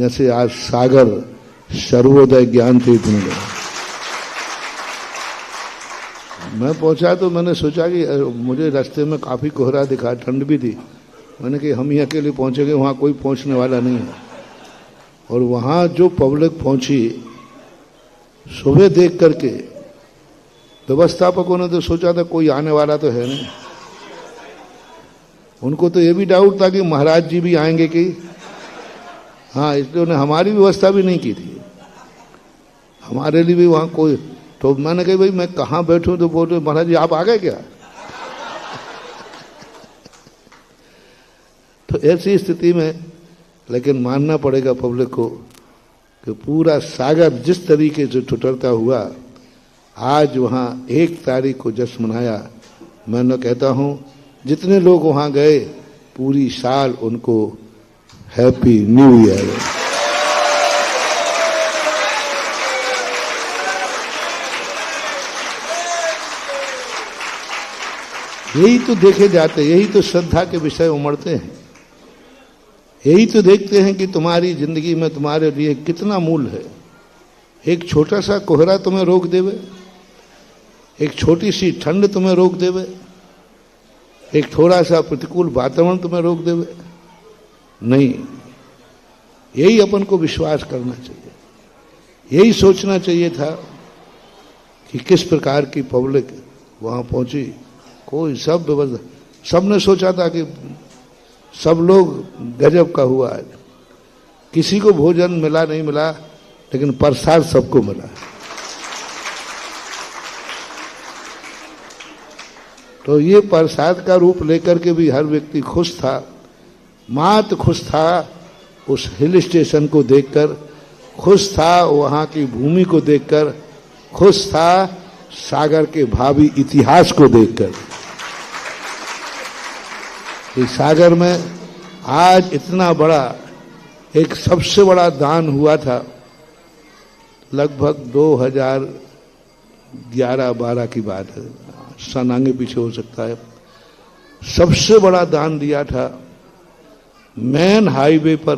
जैसे आज सागर सर्वोदय ज्ञान तीर्थ में गया। मैं पहुंचा तो मैंने सोचा कि मुझे रास्ते में काफ़ी कोहरा दिखा, ठंड भी थी। मैंने कि हम ही अकेले पहुंचेंगे, वहाँ कोई पहुंचने वाला नहीं है। और वहाँ जो पब्लिक पहुंची सुबह देख करके, व्यवस्थापकों ने तो सोचा था कोई आने वाला तो है नहीं। उनको तो ये भी डाउट था कि महाराज जी भी आएंगे कि, हाँ, इसलिए उन्हें हमारी व्यवस्था भी नहीं की थी। हमारे लिए भी वहाँ कोई, तो मैंने कहा भाई मैं कहाँ बैठूं, तो बोले महाराज जी आप आ गए क्या? तो ऐसी स्थिति में लेकिन मानना पड़ेगा पब्लिक को कि पूरा सागर जिस तरीके से ठुठरता हुआ, आज वहाँ 1 तारीख को जश्न मनाया। मैं कहता हूँ जितने लोग वहाँ गए पूरी साल उनको हैप्पी न्यू ईयर। यही तो देखे जाते, यही तो श्रद्धा के विषय उमड़ते हैं। यही तो देखते हैं कि तुम्हारी जिंदगी में तुम्हारे लिए कितना मूल है। एक छोटा सा कोहरा तुम्हें रोक देवे, एक छोटी सी ठंड तुम्हें रोक देवे, एक थोड़ा सा प्रतिकूल वातावरण तुम्हें रोक देवे, नहीं। यही अपन को विश्वास करना चाहिए, यही सोचना चाहिए था कि किस प्रकार की पब्लिक वहाँ पहुंची। कोई सब व्यवस्था, सबने सोचा था कि सब लोग गजब का हुआ है। किसी को भोजन मिला नहीं मिला, लेकिन प्रसाद सबको मिला। तो ये प्रसाद का रूप लेकर के भी हर व्यक्ति खुश था। मात खुश था उस हिल स्टेशन को देखकर, खुश था वहाँ की भूमि को देखकर, खुश था सागर के भावी इतिहास को देखकर। इस सागर में आज इतना बड़ा एक सबसे बड़ा दान हुआ था, लगभग 2011-12 की बात है, सन आगे पीछे हो सकता है। सबसे बड़ा दान दिया था मेन हाईवे पर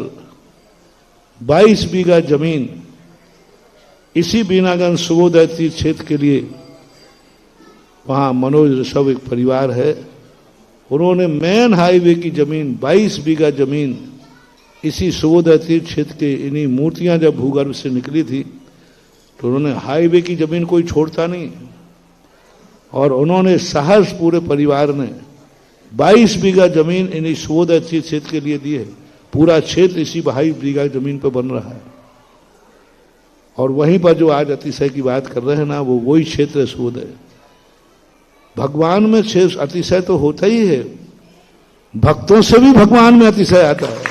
22 बीघा जमीन, इसी बीनागंज सर्वोदय तीर्थ क्षेत्र के लिए। वहाँ मनोज ऋषभ एक परिवार है, उन्होंने मेन हाईवे की जमीन 22 बीघा जमीन इसी सर्वोदय तीर्थ क्षेत्र के, इन्हीं मूर्तियां जब भूगर्भ से निकली थी तो उन्होंने हाईवे की जमीन कोई छोड़ता नहीं, और उन्होंने सहर्ष पूरे परिवार ने 22 बीघा जमीन इन्हीं सर्वोदय तीर्थ क्षेत्र के लिए दी है। पूरा क्षेत्र इसी 22 बीघा जमीन पर बन रहा है। और वहीं पर जो आज अतिशय की बात कर रहे हैं ना, वो वही क्षेत्र है सर्वोदय। भगवान में अतिशय तो होता ही है, भक्तों से भी भगवान में अतिशय आता है।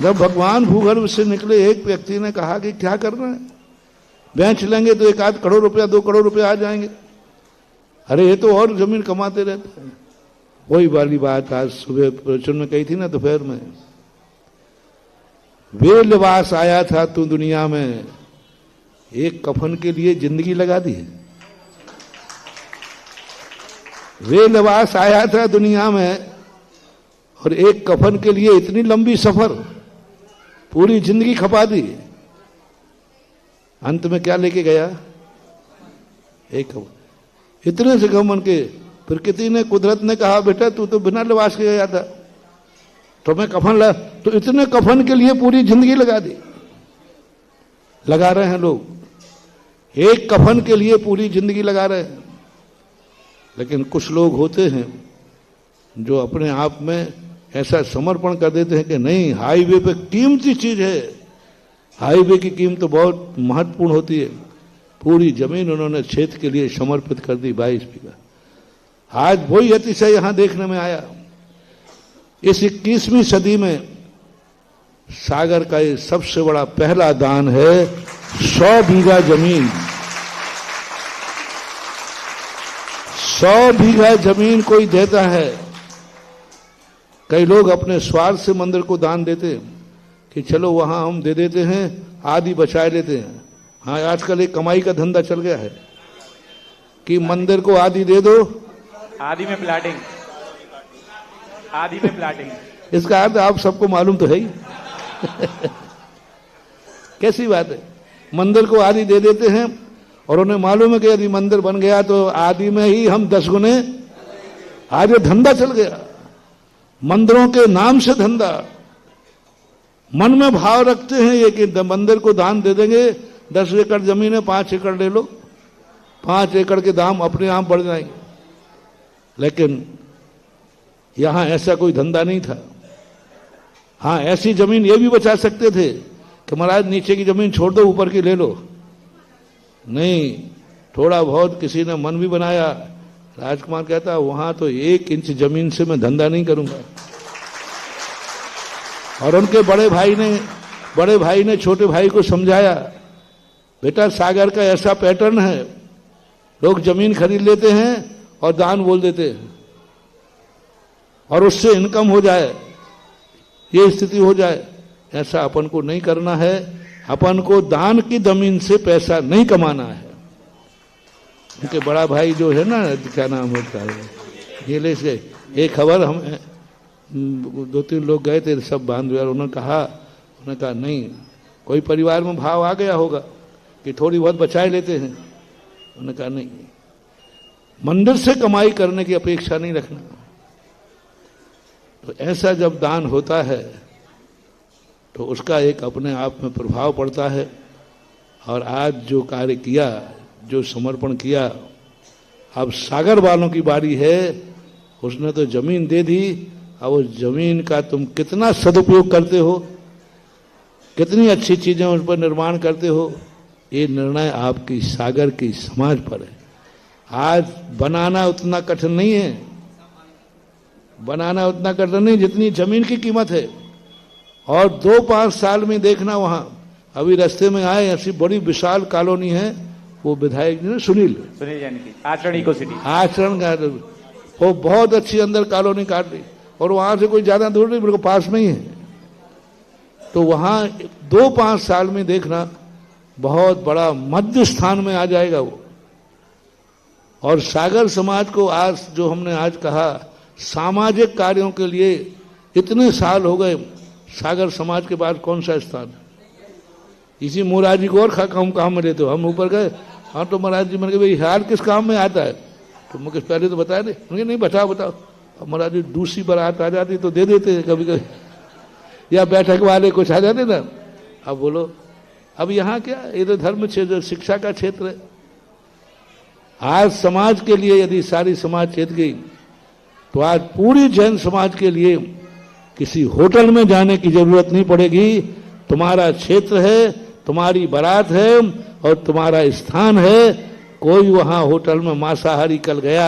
जब भगवान भूगर्भ से निकले, एक व्यक्ति ने कहा कि क्या करना है, बेच लेंगे तो 1-8 करोड़ रुपया 2 करोड़ रुपया आ जाएंगे। अरे ये तो और जमीन कमाते रहते हैं। वही वाली बात आज सुबह प्रवचन में कही थी ना, दोपहर में। वे लिबास आया था तू दुनिया में, एक कफन के लिए जिंदगी लगा दी है। वे लिबास आया था दुनिया में, और एक कफन के लिए इतनी लंबी सफर, पूरी जिंदगी खपा दी। अंत में क्या लेके गया? एक कफन। इतने से कफन के प्रकृति ने, कुदरत ने कहा बेटा तू तो बिना लिबास के गया था, तो मैं कफन ला, तो इतने कफन के लिए पूरी जिंदगी लगा दी। लगा रहे हैं लोग, एक कफन के लिए पूरी जिंदगी लगा रहे हैं। लेकिन कुछ लोग होते हैं जो अपने आप में ऐसा समर्पण कर देते हैं कि नहीं, हाईवे पे कीमती चीज है, हाईवे की कीमत तो बहुत महत्वपूर्ण होती है। पूरी जमीन उन्होंने क्षेत्र के लिए समर्पित कर दी, 22 बीघा। आज वही अतिशय यहां देखने में आया। इस 21वीं सदी में सागर का ये सबसे बड़ा पहला दान है 100 बीघा जमीन। 100 बीघा जमीन कोई देता है। कई लोग अपने स्वार्थ से मंदिर को दान देते हैं कि चलो वहां हम दे देते हैं, आदि बचाए लेते हैं। हाँ, आजकल एक कमाई का धंधा चल गया है कि मंदिर को आदि दे दो, आदि में प्लाटिंग, आदि में प्लाटिंग। इसका अर्थ आप सबको मालूम तो है ही। कैसी बात है? मंदिर को आदि दे देते हैं और उन्हें मालूम है कि यदि मंदिर बन गया तो आदि में ही हम 10 गुने, आज ये धंधा चल गया, मंदिरों के नाम से धंधा। मन में भाव रखते हैं ये कि मंदिर को दान दे देंगे, 10 एकड़ जमीन है, 5 एकड़ ले लो, 5 एकड़ के दाम अपने आप बढ़ जाएंगे। लेकिन यहां ऐसा कोई धंधा नहीं था। हाँ, ऐसी जमीन ये भी बचा सकते थे कि महाराज नीचे की जमीन छोड़ दो, ऊपर की ले लो। नहीं, थोड़ा बहुत किसी ने मन भी बनाया। राजकुमार कहता वहां तो 1 इंच जमीन से मैं धंधा नहीं करूंगा। और उनके बड़े भाई ने छोटे भाई को समझाया, बेटा सागर का ऐसा पैटर्न है, लोग जमीन खरीद लेते हैं और दान बोल देते हैं और उससे इनकम हो जाए, ये स्थिति हो जाए। ऐसा अपन को नहीं करना है। अपन को दान की जमीन से पैसा नहीं कमाना है। उनके बड़ा भाई जो है ना, क्या नाम होता है, जिले से एक खबर, हम 2-3 लोग गए थे सब बांधवे, और उन्होंने कहा नहीं, कोई परिवार में भाव आ गया होगा कि थोड़ी बहुत बचाए लेते हैं। उन्होंने कहा नहीं, मंदिर से कमाई करने की अपेक्षा नहीं रखना। तो ऐसा जब दान होता है तो उसका एक अपने आप में प्रभाव पड़ता है। और आज जो कार्य किया, जो समर्पण किया, अब सागर वालों की बारी है। उसने तो जमीन दे दी, अब उस जमीन का तुम कितना सदुपयोग करते हो, कितनी अच्छी चीजें उस पर निर्माण करते हो, ये निर्णय आपकी सागर की समाज पर है। आज बनाना उतना कठिन नहीं है, बनाना उतना कठिन नहीं जितनी जमीन की कीमत है। और 2-5 साल में देखना, वहां अभी रास्ते में आए, ऐसी बड़ी विशाल कॉलोनी है, वो विधायक जी ने सुनील यानी कि आचरण इको सिटी, आचरण का वो बहुत अच्छी अंदर कॉलोनी काट दी, और वहां से कोई ज्यादा दूर नहीं, बिल्कुल पास में ही है। तो वहां 2-5 साल में देखना बहुत बड़ा मध्य स्थान में आ जाएगा वो। और सागर समाज को आज जो हमने आज कहा, सामाजिक कार्यों के लिए इतने साल हो गए, सागर समाज के बाद कौन सा स्थान है? इसी मोराजी को और काम में लेते हो। हम ऊपर गए, हाँ तो महाराज जी, मैंने भाई हार किस काम में आता है? तो मुझे पहले तो बताया नहीं, बताओ। अब महाराज जी दूसरी बारात आ जाती तो दे देते कभी कभी, या बैठक वाले कुछ आ जाते ना। अब बोलो, अब यहाँ क्या, ये तो धर्म क्षेत्र, शिक्षा का क्षेत्र है। आज समाज के लिए यदि सारी समाज चेत गई तो आज पूरी जैन समाज के लिए किसी होटल में जाने की जरूरत नहीं पड़ेगी। तुम्हारा क्षेत्र है, तुम्हारी बारात है और तुम्हारा स्थान है। कोई वहां होटल में मांसाहारी कल गया,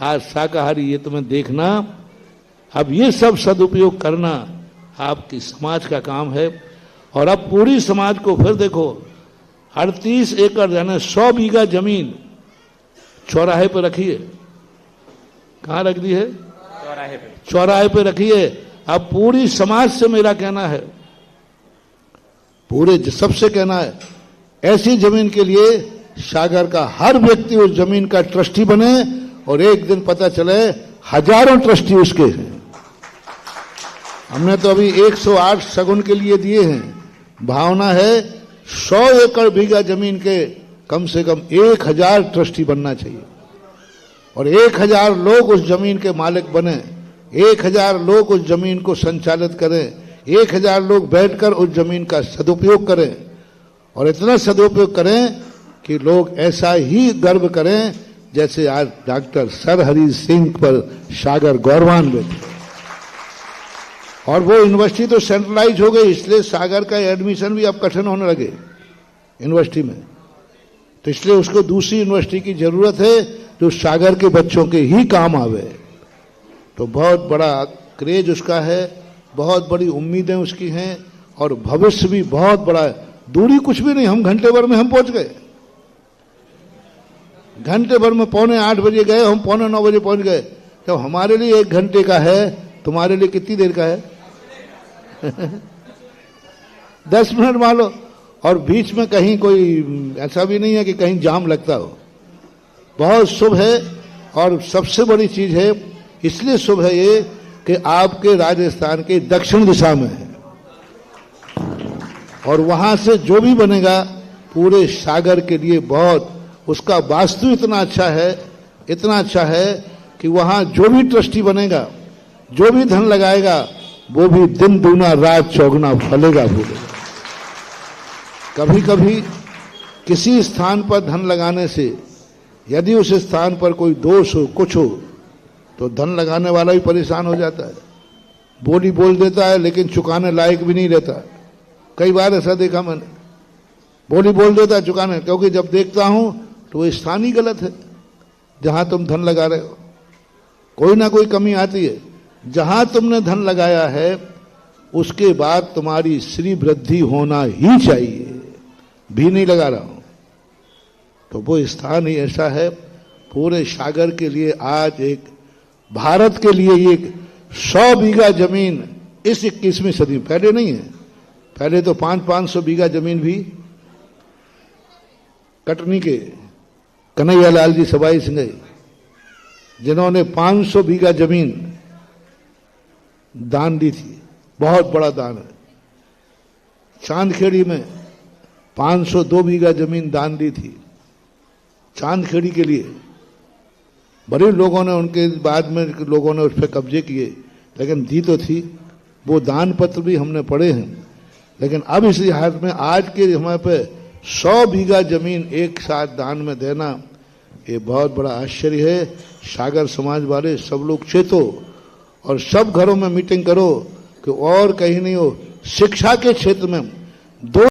आज शाकाहारी, ये तुम्हें देखना। अब ये सब सदुपयोग करना आपकी समाज का काम है। और अब पूरी समाज को फिर देखो, 38 एकड़ यानी 100 बीघा जमीन चौराहे पे रखी है। कहाँ रख दी है? चौराहे पे रखी है। अब पूरी समाज से मेरा कहना है, पूरे सबसे कहना है, ऐसी जमीन के लिए सागर का हर व्यक्ति उस जमीन का ट्रस्टी बने और एक दिन पता चले हजारों ट्रस्टी उसके हैं। हमने तो अभी 108 सगुन के लिए दिए हैं। भावना है 100 एकड़ बीघा जमीन के कम से कम 1000 ट्रस्टी बनना चाहिए और 1000 लोग उस जमीन के मालिक बने, 1000 लोग उस जमीन को संचालित करें, 1000 लोग बैठकर उस जमीन का सदुपयोग करें और इतना सदुपयोग करें कि लोग ऐसा ही गर्व करें जैसे आज डॉक्टर सर हरि सिंह पर सागर गौरवान्वित है। और वो यूनिवर्सिटी तो सेंट्रलाइज हो गई, इसलिए सागर का एडमिशन भी अब कठिन होने लगे यूनिवर्सिटी में। तो इसलिए उसको दूसरी यूनिवर्सिटी की जरूरत है जो सागर के बच्चों के ही काम आवे। तो बहुत बड़ा क्रेज उसका है, बहुत बड़ी उम्मीदें उसकी हैं और भविष्य भी बहुत बड़ा है। दूरी कुछ भी नहीं, हम घंटे भर में हम पहुंच गए। घंटे भर में 7:45 बजे गए, हम 8:45 बजे पहुंच गए। तो हमारे लिए 1 घंटे का है, तुम्हारे लिए कितनी देर का है? 10 मिनट मान लो। और बीच में कहीं कोई ऐसा भी नहीं है कि कहीं जाम लगता हो। बहुत शुभ है और सबसे बड़ी चीज है, इसलिए शुभ है ये कि आपके राजस्थान के दक्षिण दिशा में है। और वहां से जो भी बनेगा पूरे सागर के लिए बहुत, उसका वास्तु इतना अच्छा है कि वहां जो भी ट्रस्टी बनेगा, जो भी धन लगाएगा, वो भी दिन दूना रात चौगुना फलेगा फूलेगा। कभी कभी किसी स्थान पर धन लगाने से यदि उस स्थान पर कोई दोष हो, कुछ हो, तो धन लगाने वाला भी परेशान हो जाता है। बोली बोल देता है लेकिन चुकाने लायक भी नहीं रहता। कई बार ऐसा देखा मैंने, बोली बोल देता है चुकाने, क्योंकि जब देखता हूं तो वो स्थान ही गलत है जहां तुम धन लगा रहे हो। कोई ना कोई कमी आती है। जहां तुमने धन लगाया है उसके बाद तुम्हारी श्री वृद्धि होना ही चाहिए, भी नहीं लगा रहा हूं। तो वो स्थान ही ऐसा है। पूरे सागर के लिए आज एक, भारत के लिए एक 100 बीघा जमीन इस 21वीं सदी में, पहले नहीं है, पहले तो 500 बीघा जमीन भी कटनी के कन्हैयालाल जी सबाई सिंह, जिन्होंने 500 बीघा जमीन दान दी थी, बहुत बड़ा दान है। चांदखेड़ी में 502 बीघा जमीन दान दी थी चांदखेड़ी के लिए। बड़े लोगों ने, उनके बाद में लोगों ने उस पर कब्जे किए, लेकिन दी तो थी। वो दान पत्र भी हमने पढ़े हैं। लेकिन अब इस लिहाज में आज के समय पे 100 बीघा जमीन एक साथ दान में देना, ये बहुत बड़ा आश्चर्य है। सागर समाज वाले सब लोग चेतो और सब घरों में मीटिंग करो कि और कहीं नहीं हो, शिक्षा के क्षेत्र में 2